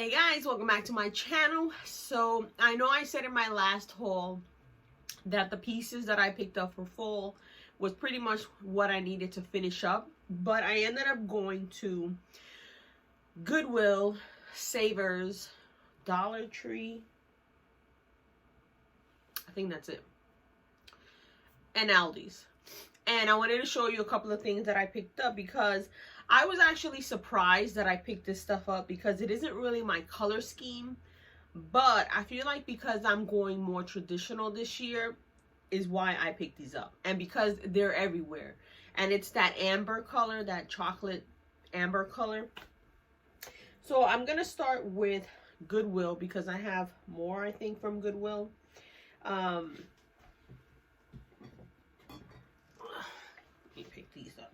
Hey guys, welcome back to my channel. So I know I said in my last haul that the pieces that I picked up for fall was pretty much what I needed to finish up, but I ended up going to Goodwill, Savers, Dollar Tree, I think that's it, and Aldi's. And I wanted to show you a couple of things that I picked up because I was actually surprised that I picked this stuff up because it isn't really my color scheme. But I feel like because I'm going more traditional this year is why I picked these up. And because they're everywhere. And it's that amber color, that chocolate amber color. So I'm going to start with Goodwill because I have more, I think, from Goodwill. Pick these up.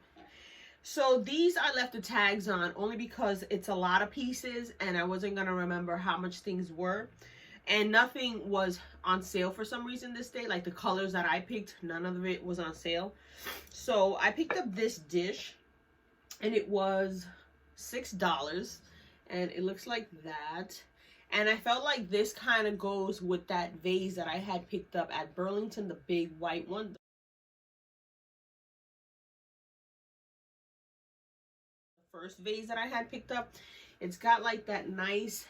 So these I left the tags on only because it's a lot of pieces and I wasn't going to remember how much things were, and nothing was on sale for some reason this day. Like the colors that I picked, none of it was on sale. So I picked up this dish and it was $6 and it looks like that. And I felt like this kind of goes with that vase that I had picked up at Burlington, the big white one. First vase that I had picked up. It's got like that nice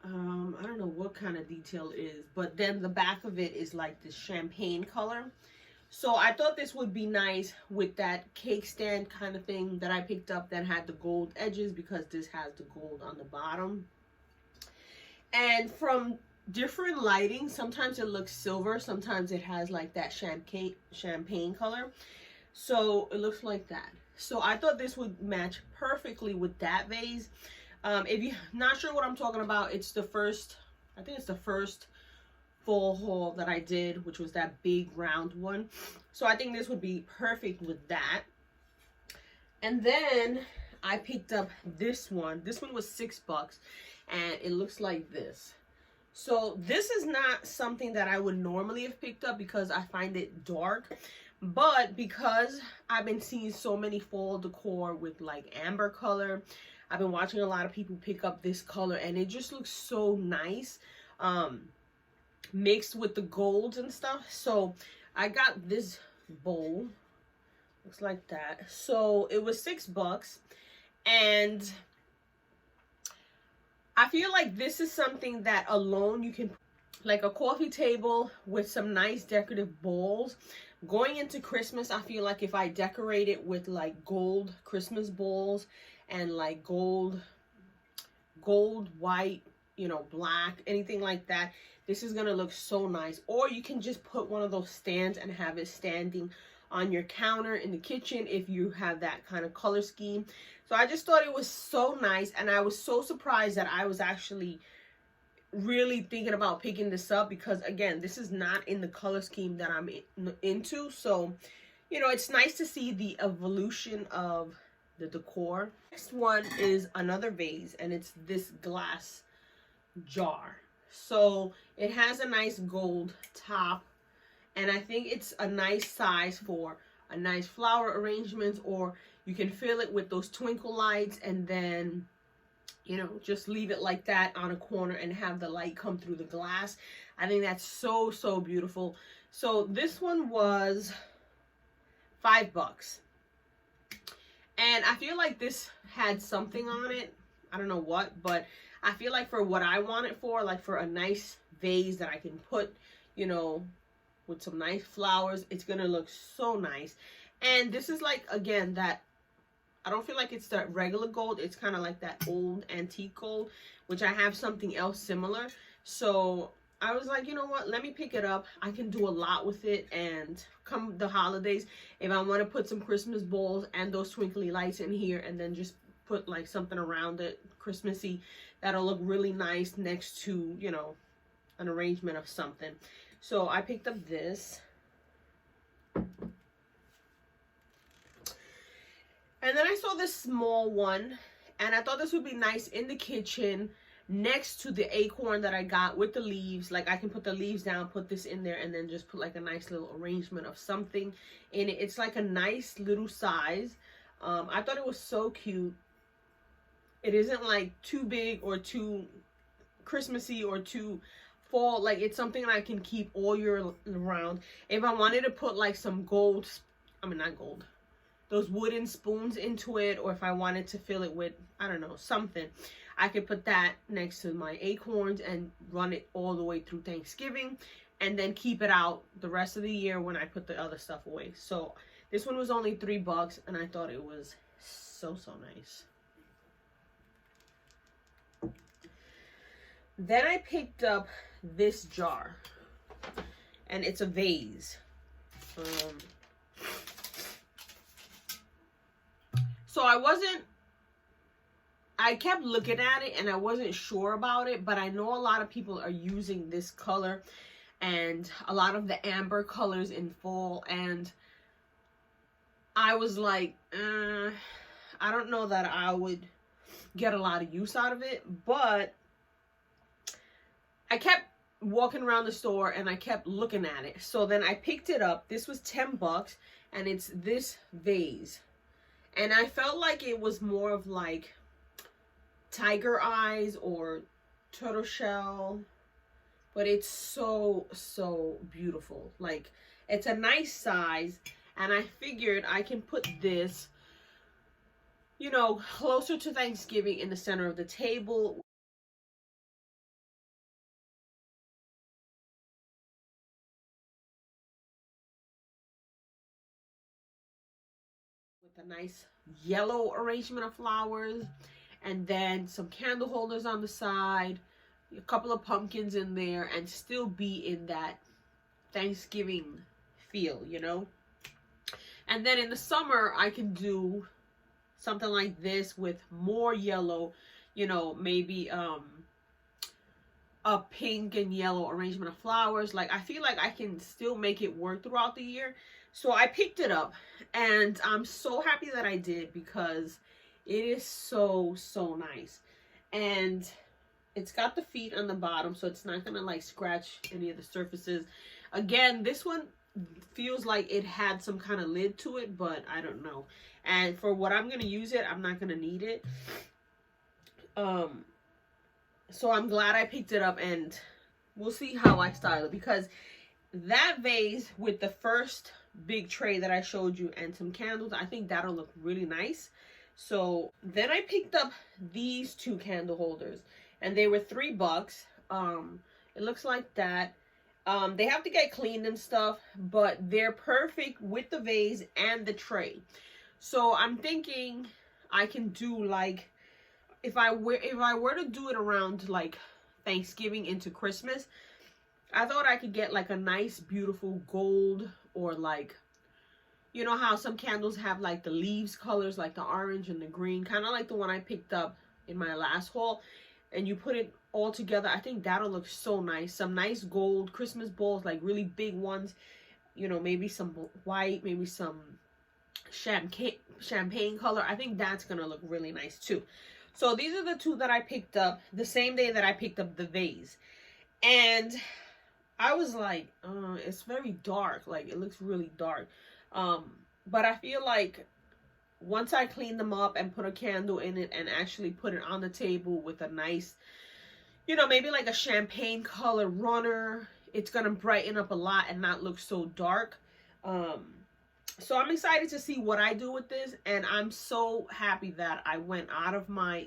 I don't know what kind of detail it is, but then the back of it is like this champagne color. So I thought this would be nice with that cake stand kind of thing that I picked up that had the gold edges, because this has the gold on the bottom. And from different lighting, sometimes it looks silver, sometimes it has like that champagne color. So it looks like that. So I thought this would match perfectly with that vase. If you're not sure what I'm talking about, it's the first, I think it's the first fall haul that I did, which was that big round one. So I think this would be perfect with that. And then I picked up this one. This one was $6 and it looks like this. So this is not something that I would normally have picked up because I find it dark. But because I've been seeing so many fall decor with like amber color, I've been watching a lot of people pick up this color and it just looks so nice mixed with the golds and stuff. So I got this bowl, looks like that. So it was $6 and I feel like this is something that alone you can, like a coffee table with some nice decorative bowls. Going into Christmas, I feel like if I decorate it with like gold Christmas bowls and like gold, white, you know, black, anything like that, this is going to look so nice. Or you can just put one of those stands and have it standing on your counter in the kitchen if you have that kind of color scheme. So I just thought it was so nice, and I was so surprised that I was actually really thinking about picking this up because, again, this is not in the color scheme that I'm into. So, you know, it's nice to see the evolution of the decor. Next one is another vase, and it's this glass jar. So it has a nice gold top, and I think it's a nice size for a nice flower arrangement, or you can fill it with those twinkle lights and then, you know, just leave it like that on a corner and have the light come through the glass. I think that's so, so beautiful. So this one was $5. And I feel like this had something on it. I don't know what, but I feel like for what I want it for, like for a nice vase that I can put, you know, with some nice flowers, it's going to look so nice. And this is like, again, that I don't feel like it's the regular gold. It's kind of like that old antique gold, which I have something else similar. So I was like, you know what? Let me pick it up. I can do a lot with it. And come the holidays, if I want to put some Christmas balls and those twinkly lights in here and then just put like something around it, Christmassy, that'll look really nice next to, you know, an arrangement of something. So I picked up this. And then I saw this small one, and I thought this would be nice in the kitchen next to the acorn that I got with the leaves. Like I can put the leaves down, put this in there, and then just put like a nice little arrangement of something in it. It's like a nice little size. I thought it was so cute. It isn't like too big or too Christmassy or too fall. Like, it's something I can keep all year round. If I wanted to put like some gold, I mean not gold, those wooden spoons into it, or if I wanted to fill it with, I don't know, something, I could put that next to my acorns and run it all the way through Thanksgiving, and then keep it out the rest of the year when I put the other stuff away. So this one was only $3, and I thought it was so nice. Then I picked up this jar, and it's a vase. So I kept looking at it and I wasn't sure about it, but I know a lot of people are using this color and a lot of the amber colors in fall, and I was like, I don't know that I would get a lot of use out of it, but I kept walking around the store and I kept looking at it. So then I picked it up. This was $10, and it's this vase. And I felt like it was more of like tiger eyes or turtle shell, but it's so beautiful. Like, it's a nice size, and I figured I can put this, you know, closer to Thanksgiving in the center of the table. With a nice yellow arrangement of flowers, and then some candle holders on the side, a couple of pumpkins in there, and still be in that Thanksgiving feel, you know. And then in the summer I can do something like this with more yellow, you know, maybe a pink and yellow arrangement of flowers. Like, I feel like I can still make it work throughout the year. So I picked it up, and I'm so happy that I did, because it is so nice. And it's got the feet on the bottom, so it's not gonna like scratch any of the surfaces. Again, this one feels like it had some kind of lid to it, but I don't know. And for what I'm gonna use it, I'm not gonna need it. So I'm glad I picked it up, and we'll see how I style it, because that vase with the first big tray that I showed you and some candles, I think that'll look really nice. So then I picked up these two candle holders, and they were $3. It looks like that. They have to get cleaned and stuff, but they're perfect with the vase and the tray. So I'm thinking I can do like, if I were to do it around like Thanksgiving into Christmas, I thought I could get like a nice beautiful gold, or like, you know how some candles have like the leaves colors, like the orange and the green, kind of like the one I picked up in my last haul, and you put it all together. I think that'll look so nice. Some nice gold Christmas bowls, like really big ones, you know, maybe some white, maybe some champagne color. I think that's gonna look really nice too. So these are the two that I picked up the same day that I picked up the vase. And I was like, it's very dark. Like, it looks really dark. But I feel like once I clean them up and put a candle in it and actually put it on the table with a nice, you know, maybe like a champagne color runner, it's going to brighten up a lot and not look so dark. So I'm excited to see what I do with this. And I'm so happy that I went out of my,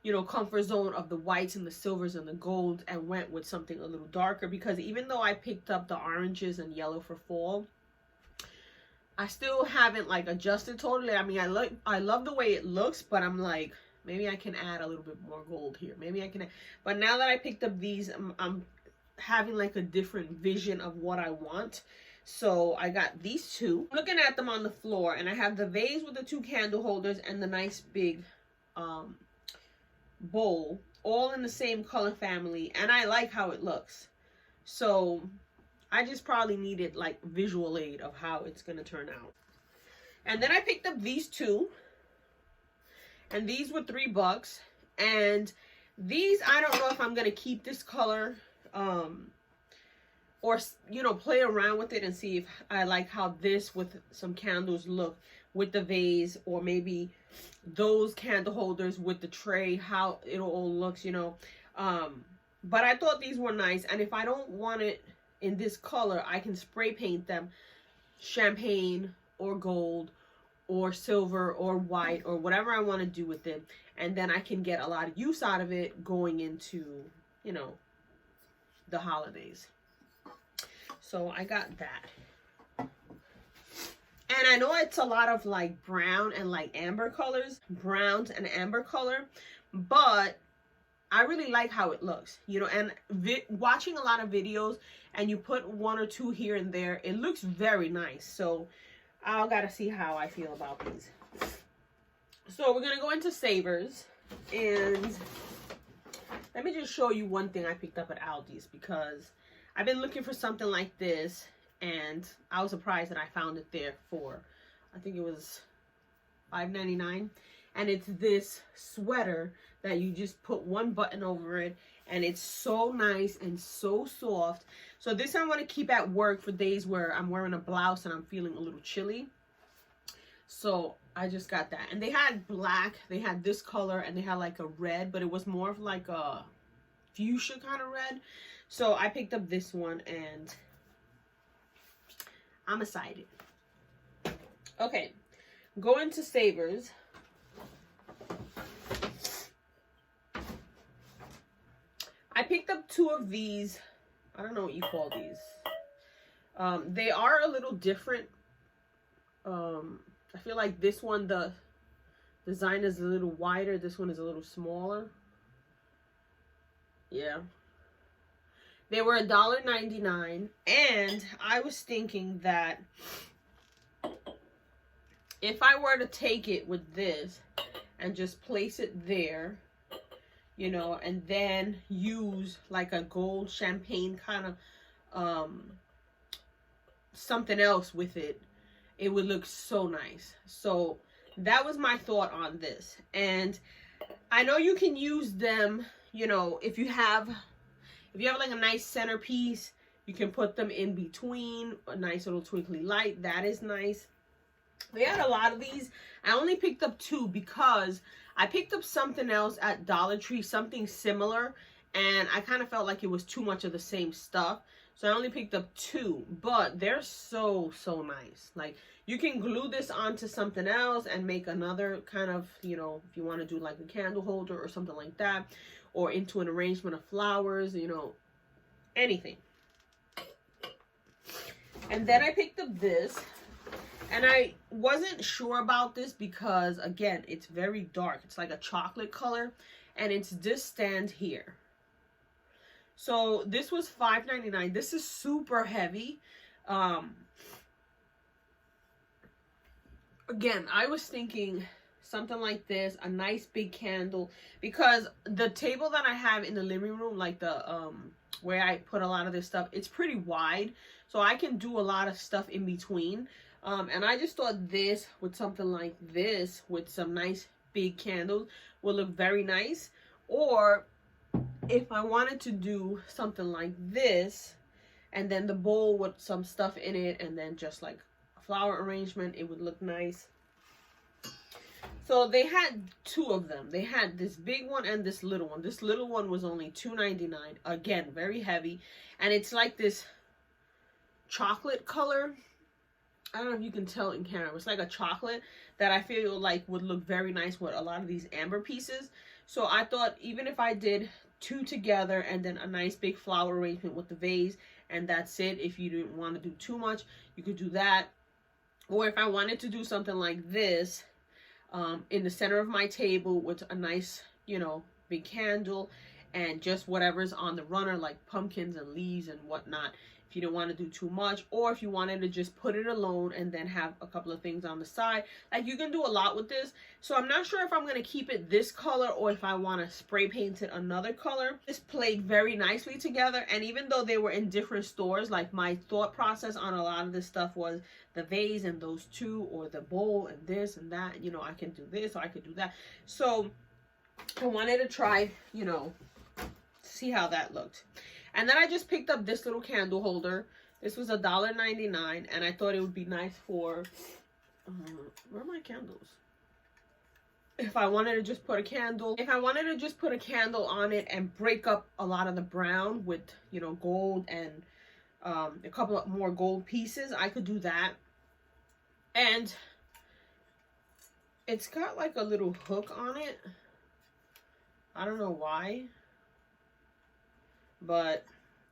you know, comfort zone of the whites and the silvers and the gold and went with something a little darker, because even though I picked up the oranges and yellow for fall, I still haven't like adjusted totally. I mean, I love the way it looks, but I'm like, maybe I can add a little bit more gold here. Maybe I can but now that I picked up these, I'm having like a different vision of what I want. So I got these two. I'm looking at them on the floor, and I have the vase with the two candle holders and the nice big bowl, all in the same color family, and I like how it looks. So I just probably needed like visual aid of how it's gonna turn out. And then I picked up these two, and these were $3. And these, I don't know if I'm gonna keep this color or, you know, play around with it and see if I like how this with some candles look with the vase, or maybe those candle holders with the tray, how it all looks, you know. But I thought these were nice, and if I don't want it in this color, I can spray paint them champagne or gold or silver or white or whatever I want to do with it, and then I can get a lot of use out of it going into, you know, the holidays. So I got that. And I know it's a lot of like brown and like amber colors, browns and amber color, but I really like how it looks, you know. And watching a lot of videos and you put one or two here and there, it looks very nice. So I gotta see how I feel about these. So we're gonna go into Savers, and let me just show you one thing I picked up at Aldi's, because I've been looking for something like this, and I was surprised that I found it there for, I think it was $5.99. And it's this sweater that you just put one button over it, and it's so nice and so soft. So this I want to keep at work for days where I'm wearing a blouse and I'm feeling a little chilly. So I just got that. And they had black, they had this color, and they had like a red, but it was more of like a fuchsia kind of red. So I picked up this one, and I'm excited. Okay, going to Savers. I picked up two of these. I don't know what you call these. They are a little different. I feel like this one, the design is a little wider. This one is a little smaller. Yeah. They were $1.99. And I was thinking that if I were to take it with this and just place it there, you know, and then use like a gold champagne kind of something else with it, it would look so nice. So that was my thought on this. And I know you can use them, you know, if you have like a nice centerpiece, you can put them in between, a nice little twinkly light. That is nice. They had a lot of these. I only picked up two because I picked up something else at Dollar Tree, something similar, and I kind of felt like it was too much of the same stuff. So I only picked up two, but they're so nice. Like, you can glue this onto something else and make another kind of, you know, if you want to do like a candle holder or something like that, or into an arrangement of flowers, you know, anything. And then I picked up this. And I wasn't sure about this because, again, it's very dark. It's like a chocolate color. And it's this stand here. So this was $5.99. This is super heavy. Again, I was thinking something like this. A nice big candle. Because the table that I have in the living room, like the where I put a lot of this stuff, it's pretty wide. So I can do a lot of stuff in between. And I just thought this with something like this with some nice big candles would look very nice. Or if I wanted to do something like this and then the bowl with some stuff in it and then just like a flower arrangement, it would look nice. So they had two of them. They had this big one and this little one. This little one was only $2.99. Again, very heavy. And it's like this chocolate color. I don't know if you can tell in camera. It's like a chocolate that I feel like would look very nice with a lot of these amber pieces. So I thought even if I did two together and then a nice big flower arrangement with the vase, and that's it. If you didn't want to do too much, you could do that. Or if I wanted to do something like this in the center of my table with a nice, you know, big candle and just whatever's on the runner, like pumpkins and leaves and whatnot. If you don't want to do too much, or if you wanted to just put it alone and then have a couple of things on the side, like you can do a lot with this. So I'm not sure if I'm going to keep it this color or if I want to spray paint it another color. This played very nicely together, and even though they were in different stores, like my thought process on a lot of this stuff was the vase and those two, or the bowl and this and that, you know, I can do this or I could do that. So I wanted to try, you know, see how that looked. And then I just picked up this little candle holder. This was $1.99, and I thought it would be nice for Where are my candles? If I wanted to just put a candle, on it and break up a lot of the brown with, you know, gold and a couple of more gold pieces, I could do that. And it's got like a little hook on it. I don't know why, but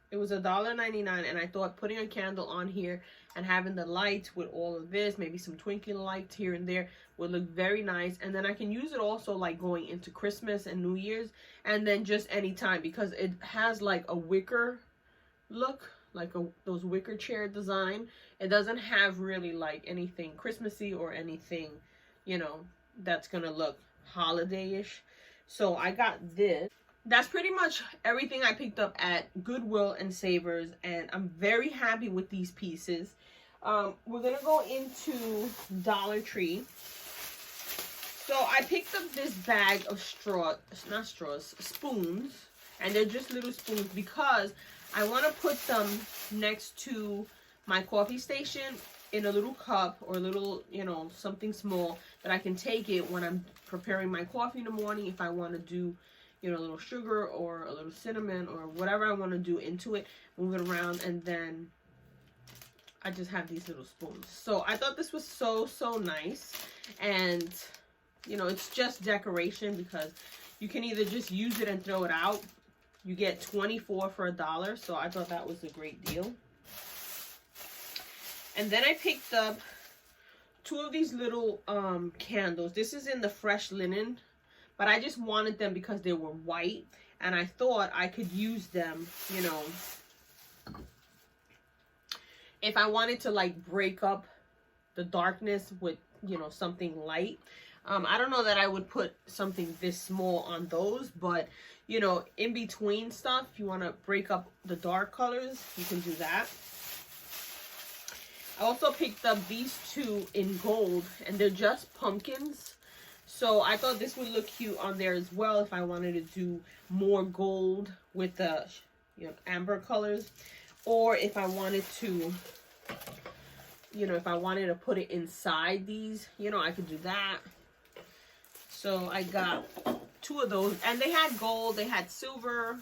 it was $1.99, and I thought putting a candle on here and having the lights with all of this, maybe some twinkling lights here and there, would look very nice. And then I can use it also like going into Christmas and New Year's, and then just anytime, because it has like a wicker look, like those wicker chair design. It doesn't have really like anything Christmassy or anything, you know, that's gonna look holiday-ish. So I got this. That's pretty much everything I picked up at Goodwill and Savers, and I'm very happy with these pieces. We're gonna go into Dollar Tree. So I picked up this bag of spoons, and they're just little spoons because I want to put them next to my coffee station in a little cup or a little, you know, something small that I can take it when I'm preparing my coffee in the morning. If I want to do, you know, a little sugar or a little cinnamon or whatever I want to do into it, move it around, and then I just have these little spoons. So I thought this was so nice, and you know, it's just decoration because you can either just use it and throw it out. You get 24 for $1, so I thought that was a great deal. And then I picked up 2 of these little candles. This is in the fresh linen, but I just wanted them because they were white, and I thought I could use them, you know, if I wanted to like break up the darkness with, you know, something light. I don't know that I would put something this small on those, but you know, in between stuff, if you want to break up the dark colors, you can do that. I also picked up these 2 in gold, and they're just pumpkins. So I thought this would look cute on there as well if I wanted to do more gold with the, you know, amber colors, or if I wanted to, you know, if I wanted to put it inside these, you know, I could do that. So I got 2 of those, and they had gold, they had silver,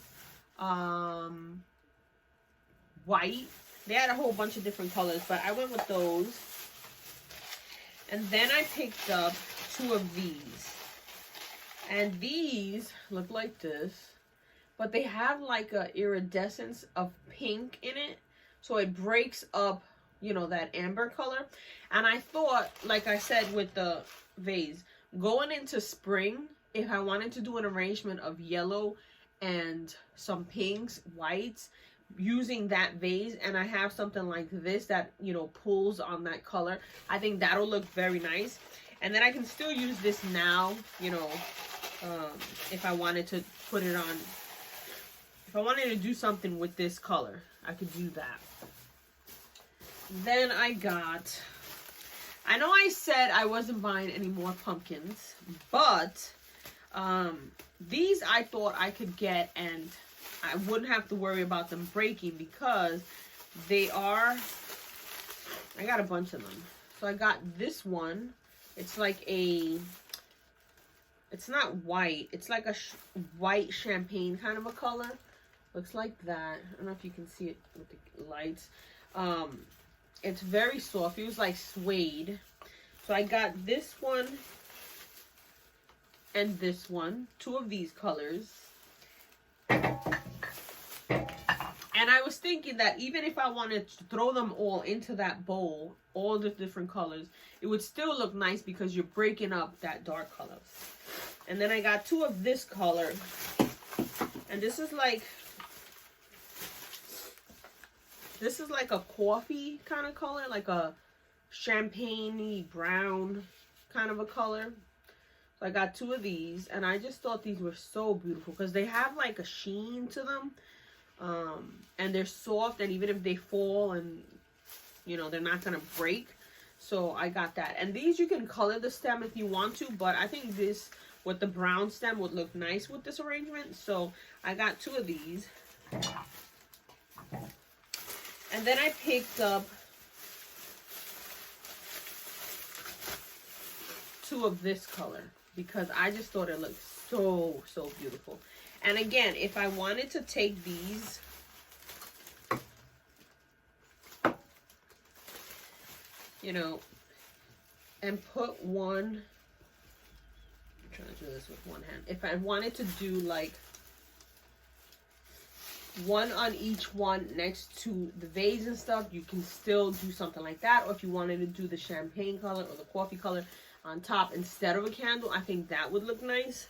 white. They had a whole bunch of different colors, but I went with those. And then I picked up 2 of these. And these look like this, but they have like a iridescence of pink in it. So it breaks up, you know, that amber color. And I thought, like I said with the vase, going into spring, if I wanted to do an arrangement of yellow and some pinks, whites, using that vase, and I have something like this that, you know, pulls on that color, I think that'll look very nice. And then I can still use this now, you know, if I wanted to put it on, if I wanted to do something with this color, I could do that. Then I know I said I wasn't buying any more pumpkins, but these I thought I could get and I wouldn't have to worry about them breaking because they are, I got a bunch of them. So I got this one. It's like it's not white. It's like a white champagne kind of a color. Looks like that. I don't know if you can see it with the lights. It's very soft. It was like suede. So I got this one and this one. 2 of these colors. And I was thinking that even if I wanted to throw them all into that bowl, all the different colors, it would still look nice because you're breaking up that dark color. And then I got 2 of this color. And this is like a coffee kind of color, like a champagne-y brown kind of a color. So I got 2 of these, and I just thought these were so beautiful because they have like a sheen to them. And they're soft, and even if they fall, and you know, they're not gonna break. So I got that. And these you can color the stem if you want to, but I think this with the brown stem would look nice with this arrangement. So I got 2 of these. And then I picked up two of this color because I just thought it looked so, so beautiful. And again, if I wanted to take these, you know, and put one, I'm trying to do this with one hand. If I wanted to do like one on each one next to the vase and stuff, you can still do something like that. Or if you wanted to do the champagne color or the coffee color on top instead of a candle, I think that would look nice.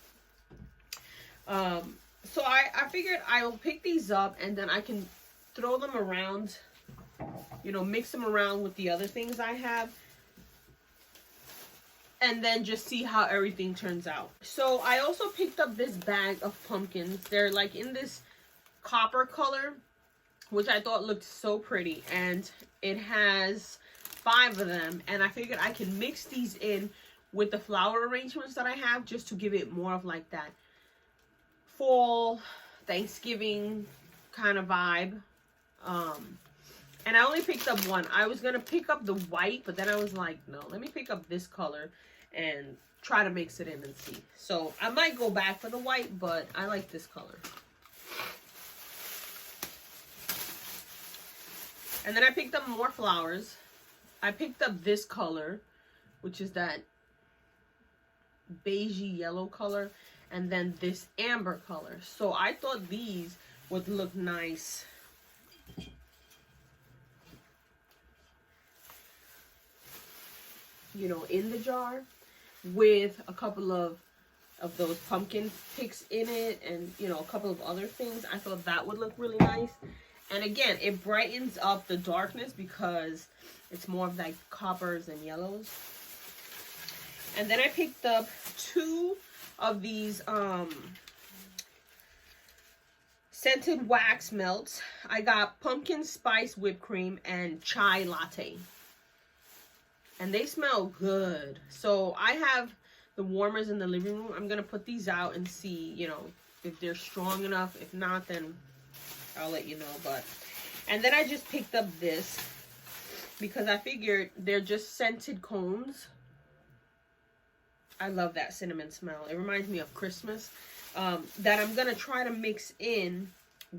So I figured I'll pick these up and then I can throw them around, you know, mix them around with the other things I have, and then just see how everything turns out. So I also picked up this bag of pumpkins. They're like in this copper color, which I thought looked so pretty, and it has 5 of them, and I figured I can mix these in with the flower arrangements that I have just to give it more of like that fall Thanksgiving kind of vibe. And I only picked up one. I was gonna pick up the white, but then I was like, no, let me pick up this color and try to mix it in and see. So I might go back for the white, but I like this color. And then I picked up more flowers. I picked up this color, which is that beigey yellow color, and then this amber color. So I thought these would look nice you know, in the jar with a couple of those pumpkin picks in it, and you know, a couple of other things. I thought that would look really nice. And again, it brightens up the darkness because it's more of like coppers and yellows. And then I picked up 2 of these scented wax melts. I got pumpkin spice whipped cream and chai latte. And they smell good. So I have the warmers in the living room. I'm going to put these out and see, you know, if they're strong enough. If not, then I'll let you know. But, and then I just picked up this because I figured they're just scented cones. I love that cinnamon smell. It reminds me of Christmas. That I'm going to try to mix in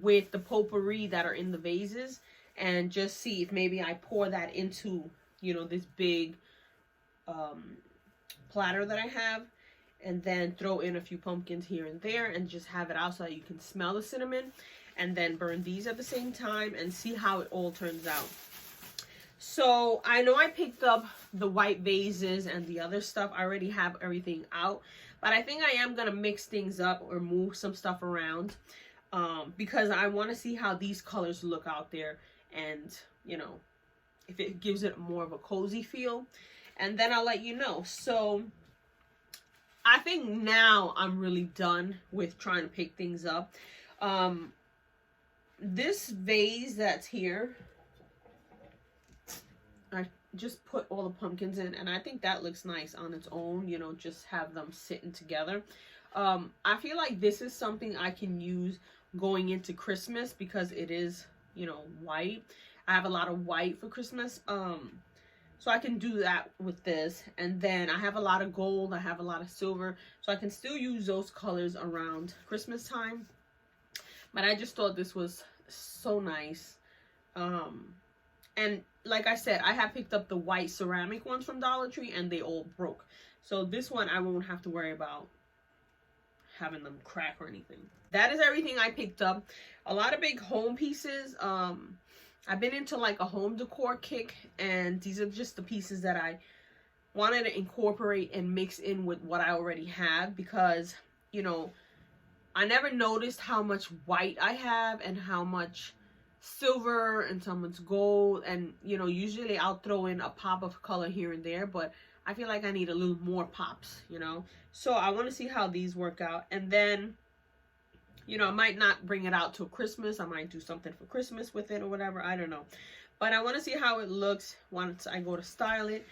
with the potpourri that are in the vases. And just see if maybe I pour that into, you know, this big platter that I have. And then throw in a few pumpkins here and there. And just have it out so that you can smell the cinnamon. And then burn these at the same time. And see how it all turns out. So I know I picked up the white vases and the other stuff. I already have everything out. But I think I am going to mix things up or move some stuff around. Because I want to see how these colors look out there. And, you know, if it gives it more of a cozy feel. And then I'll let you know. So I think now I'm really done with trying to pick things up. This vase that's here, I just put all the pumpkins in, and I think that looks nice on its own, you know, just have them sitting together. I feel like this is something I can use going into Christmas because it is, you know, white. I have a lot of white for Christmas, so I can do that with this. And then I have a lot of gold, I have a lot of silver, so I can still use those colors around Christmas time. But I just thought this was so nice. And like I said, I have picked up the white ceramic ones from Dollar Tree and they all broke. So this one I won't have to worry about having them crack or anything. That is everything I picked up. A lot of big home pieces. I've been into like a home decor kick, and these are just the pieces that I wanted to incorporate and mix in with what I already have, because, you know, I never noticed how much white I have and how much silver and so much gold, and you know, usually I'll throw in a pop of color here and there, but I feel like I need a little more pops, you know. So I want to see how these work out, and then, you know, I might not bring it out till Christmas. I might do something for Christmas with it or whatever, I don't know, but I want to see how it looks once I go to style it.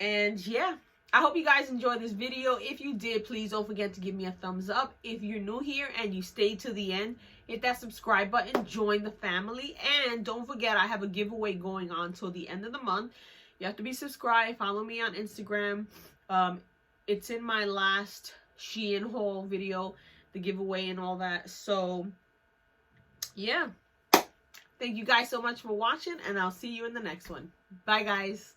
And yeah, I hope you guys enjoyed this video. If you did, please don't forget to give me a thumbs up. If you're new here and you stayed to the end, hit that subscribe button, join the family, and don't forget I have a giveaway going on till the end of the month. You have to be subscribed, follow me on Instagram. it's in my last Shein haul video, the giveaway and all that. So yeah, thank you guys so much for watching, and I'll see you in the next one. Bye guys.